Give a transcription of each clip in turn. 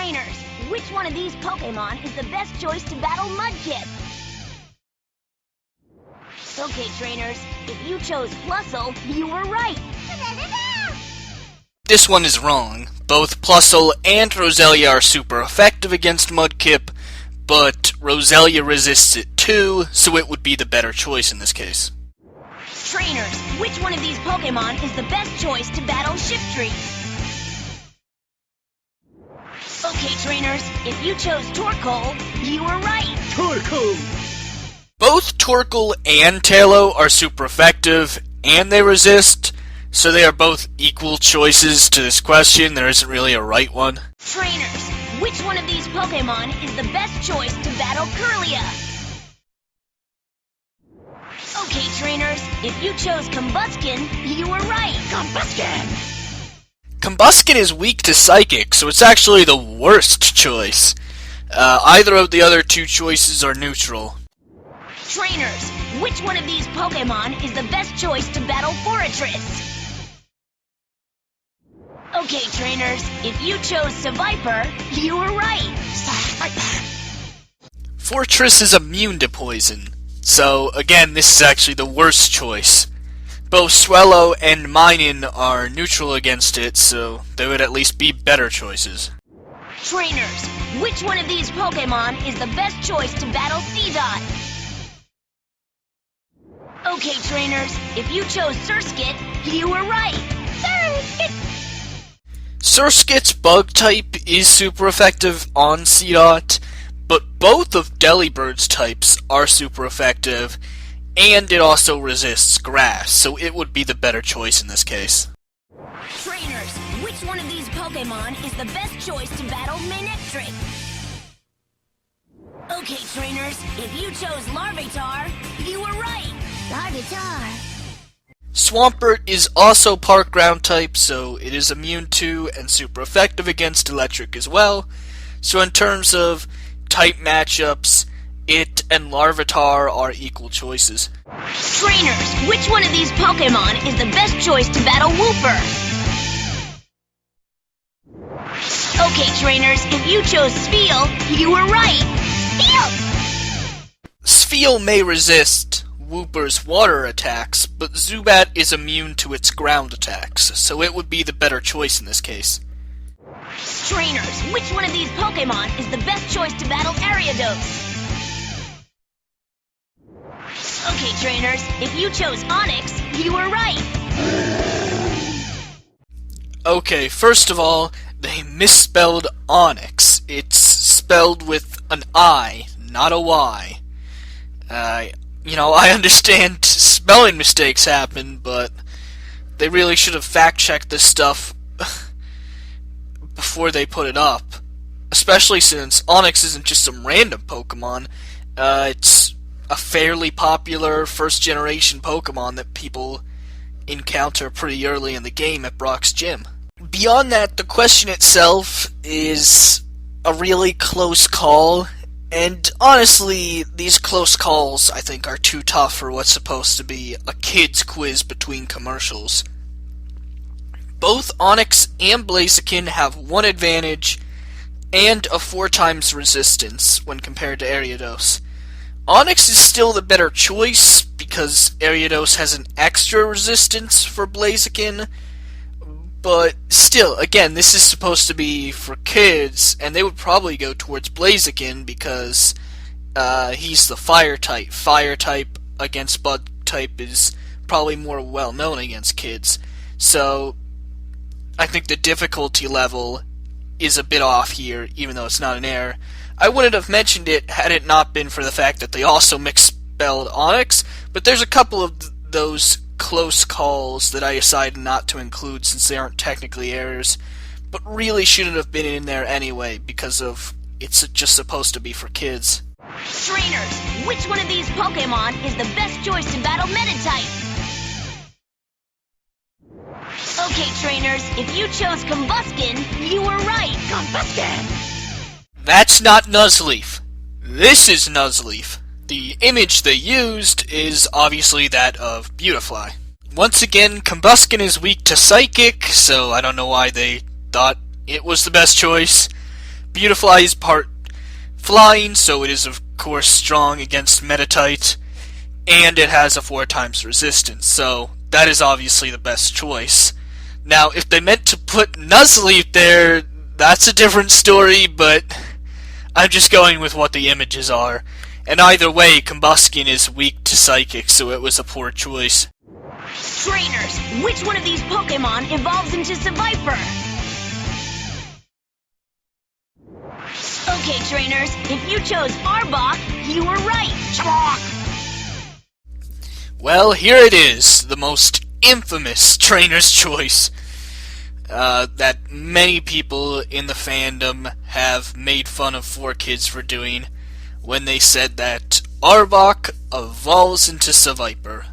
Trainers, which one of these Pokémon is the best choice to battle Mudkip? Okay, trainers, if you chose Plusle, you were right. This one is wrong. Both Plusle and Roselia are super effective against Mudkip, but Roselia resists it too, so it would be the better choice in this case. Trainers, which one of these Pokémon is the best choice to battle Shiftry? Okay, trainers, if you chose Torkoal, you were right. Torkoal! Both Torkoal and Taillow are super effective, and they resist, so they are both equal choices to this question. There isn't really a right one. Trainers, which one of these Pokémon is the best choice to battle Kirlia? Okay, trainers, if you chose Combuskin, you were right. Combuskin! Combuskin is weak to Psychic, so it's actually the worst choice. Either of the other two choices are neutral. Trainers, which one of these Pokémon is the best choice to battle Forretress? Okay, trainers, if you chose Seviper, you were right. Seviper! Forretress is immune to poison, so again, this is actually the worst choice. Both Swellow and Minun are neutral against it, so they would at least be better choices. Trainers, which one of these Pokémon is the best choice to battle Didnt? Okay, trainers, if you chose Surskit, you were right. Surskit! Surskit's bug type is super effective on Didnt, but both of Delibird's types are super effective, and it also resists grass, so it would be the better choice in this case. Trainers, which one of these Pokémon is the best choice to battle Manectric? Okay, trainers, if you chose Larvitar, you were right. Larvitar. Swampert is also Park Ground type, so it is immune to and super effective against electric as well. So in terms of type matchups, it and Larvitar are equal choices. Trainers, which one of these Pokémon is the best choice to battle Wooper? Okay, trainers, if you chose Spheal, you were right. Spheal! Spheal may resist Wooper's water attacks, but Zubat is immune to its ground attacks, so it would be the better choice in this case. Trainers, which one of these Pokémon is the best choice to battle Ariados? Okay, trainers, if you chose Onyx, you were right. Okay, first of all, they misspelled Onyx. It's spelled with an I, not a Y. I understand spelling mistakes happen, but they really should have fact-checked this stuff before they put it up. Especially since Onyx isn't just some random Pokemon. It's a fairly popular first-generation Pokemon that people encounter pretty early in the game at Brock's Gym. Beyond that, the question itself is a really close call, and honestly, these close calls, I think, are too tough for what's supposed to be a kid's quiz between commercials. Both Onyx and Blaziken have one advantage and a 4 times resistance when compared to Ariados. Onyx is still the better choice because Ariados has an extra resistance for Blaziken, but still, again, this is supposed to be for kids, and they would probably go towards Blaziken because he's the fire type. Fire type against bug type is probably more well known against kids. So I think the difficulty level is a bit off here, even though it's not an error. I wouldn't have mentioned it had it not been for the fact that they also misspelled Onyx, but there's a couple of those close calls that I decided not to include since they aren't technically errors, but really shouldn't have been in there anyway because of it's just supposed to be for kids. Trainers, which one of these Pokémon is the best choice to battle Metatype? Okay, trainers, if you chose Combuskin, you were right. Combuskin! That's not Nuzleaf. This is Nuzleaf. The image they used is obviously that of Beautifly. Once again, Combuskin is weak to Psychic, so I don't know why they thought it was the best choice. Beautifly is part flying, so it is of course strong against Metatite, and it has a 4 times resistance, so that is obviously the best choice. Now, if they meant to put Nuzleaf there, that's a different story, but I'm just going with what the images are. And either way, Combuskin is weak to Psychic, so it was a poor choice. Trainers, which one of these Pokémon evolves into Seviper? Okay, trainers, if you chose Arbok, you were right. Chalk! Well, here it is, the most infamous trainer's choice that many people in the fandom have made fun of 4Kids for doing when they said that Arbok evolves into Seviper.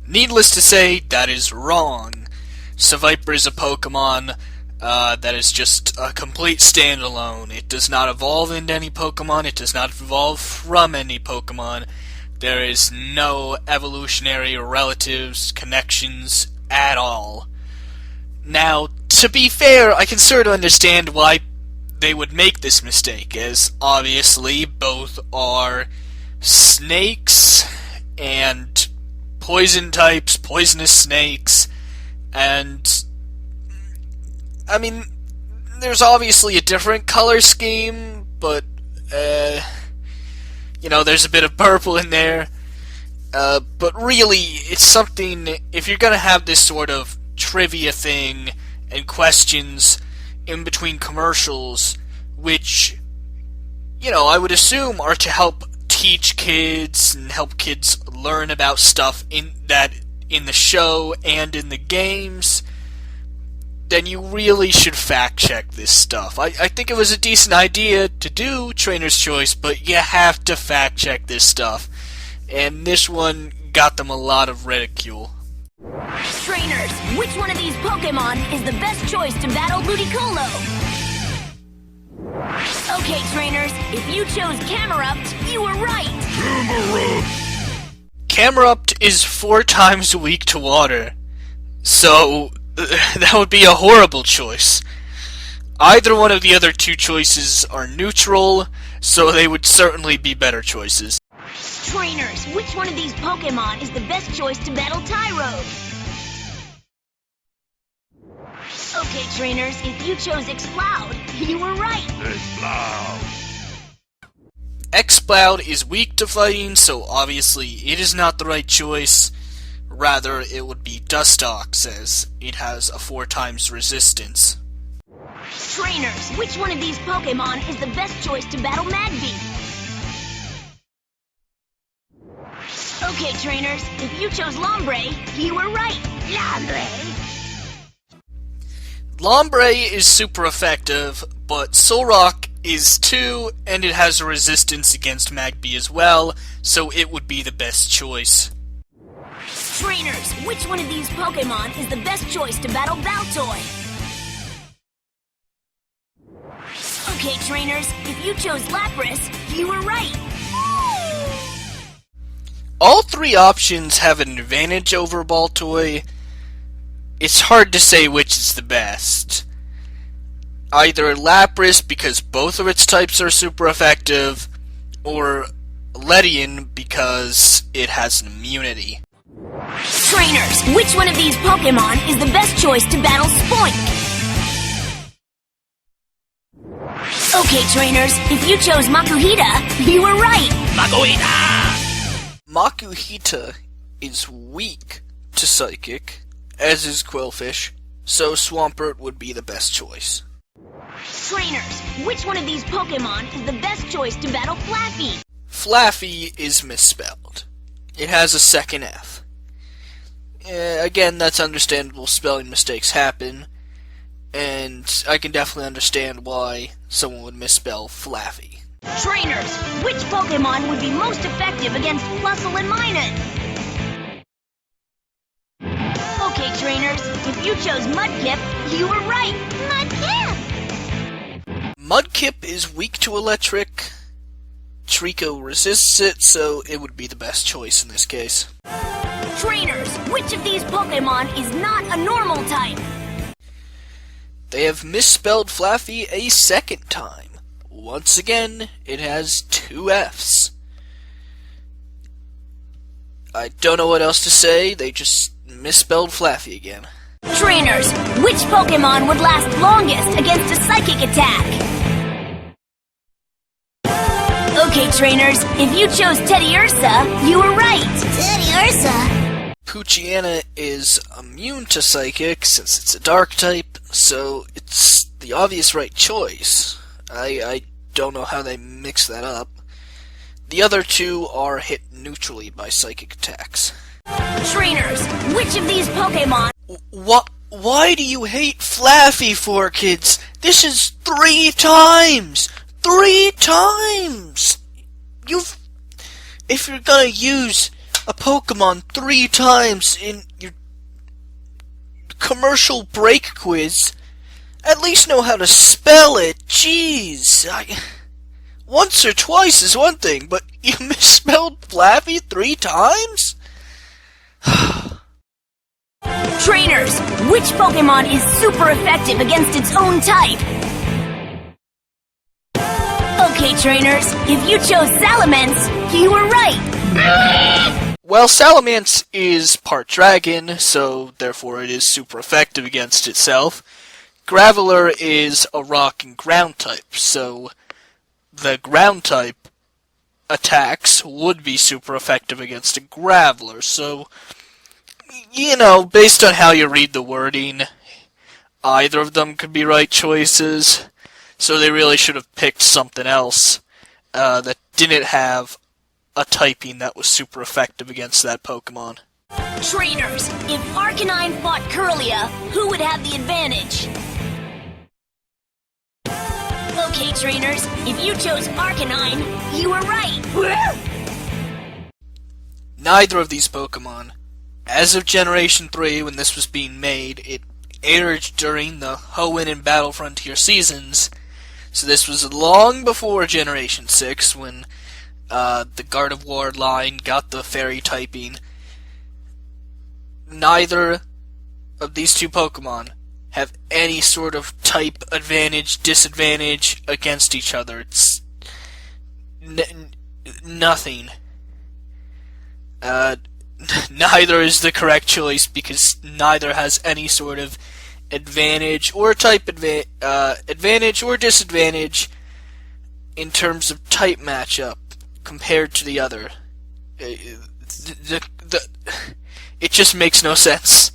Needless to say, that is wrong. Seviper is a Pokemon that is just a complete standalone. It does not evolve into any Pokemon, it does not evolve from any Pokemon. There is no evolutionary relatives, connections at all. Now, to be fair, I can sort of understand why they would make this mistake, as obviously both are snakes and poison types, poisonous snakes, and I mean, there's obviously a different color scheme, but you know, there's a bit of purple in there, but really, it's something, if you're gonna have this sort of trivia thing and questions in between commercials, which, you know, I would assume are to help teach kids and help kids learn about stuff in the show and in the games, then you really should fact check this stuff. I think it was a decent idea to do Trainer's Choice, but you have to fact check this stuff. And this one got them a lot of ridicule. Trainers, which one of these Pokémon is the best choice to battle Ludicolo? Okay, trainers, if you chose Camerupt, you were right! Camerupt is 4 times weak to water, so that would be a horrible choice. Either one of the other 2 choices are neutral, so they would certainly be better choices. Trainers, which one of these Pokémon is the best choice to battle Tyrode? Okay, trainers, if you chose Exploud, you were right. Exploud is weak to fighting, so obviously it is not the right choice. Rather, it would be Dustox, as it has a 4 times resistance. Trainers, which one of these Pokémon is the best choice to battle Magby? Okay, trainers, if you chose Lombre, you were right. Lombre! Lombre is super effective, but Solrock is too, and it has a resistance against Magby as well, so it would be the best choice. Trainers, which one of these Pokémon is the best choice to battle Baltoy? Okay, trainers, if you chose Lapras, you were right. All 3 options have an advantage over Baltoy. It's hard to say which is the best. Either Lapras, because both of its types are super effective, or Ledian, because it has an immunity. Trainers, which one of these Pokémon is the best choice to battle Spoink? Okay, trainers, if you chose Makuhita, you were right. Makuhita is weak to Psychic, as is Quillfish, so Swampert would be the best choice. Trainers, which one of these Pokémon is the best choice to battle Flaffy? Flaffy is misspelled. It has a second F. Again, that's understandable, spelling mistakes happen, and I can definitely understand why someone would misspell Flaffy. Trainers, which Pokémon would be most effective against Plusle and Minun? Okay, trainers, if you chose Mudkip, you were right. Mudkip! Mudkip is weak to electric. Trico resists it, so it would be the best choice in this case. Trainers, which of these Pokémon is not a normal type? They have misspelled Flaffy a second time. once again, it has 2 Fs. I don't know what else to say, they just misspelled Flaffy again. Trainers, which Pokémon would last longest against a psychic attack? Okay, trainers, if you chose Teddy Ursa, you were right. Teddy Ursa? Poochyena is immune to Psychic since it's a Dark type, so it's the obvious right choice. I don't know how they mix that up. The other 2 are hit neutrally by Psychic attacks. Trainers, which of these Pokémon... Why do you hate Flaffy for, kids? This is 3 times! 3 times! If you're gonna use a Pokemon 3 times in your commercial break quiz, at least know how to spell it. Jeez. Once or twice is one thing, but you misspelled Flaffy 3 times? Trainers, which Pokemon is super effective against its own type? Okay, trainers, if you chose Salamence, you were right. Well, Salamence is part dragon, so therefore it is super effective against itself. Graveler is a rock and ground type, so the ground type attacks would be super effective against a Graveler, so, you know, based on how you read the wording, either of them could be right choices. So they really should have picked something else that didn't have a typing that was super effective against that Pokemon. Trainers, if Arcanine fought Kirlia, who would have the advantage? Okay, trainers, if you chose Arcanine, you were right. Neither of these Pokemon. As of Generation 3, when this was being made, it aired during the Hoenn and Battle Frontier seasons. So this was long before Generation 6, when the Gardevoir line got the Fairy typing. Neither of these 2 Pokemon have any sort of type advantage, disadvantage against each other. It's nothing. Neither is the correct choice because neither has any sort of advantage or type advantage or disadvantage in terms of type matchup compared to the other. It just makes no sense.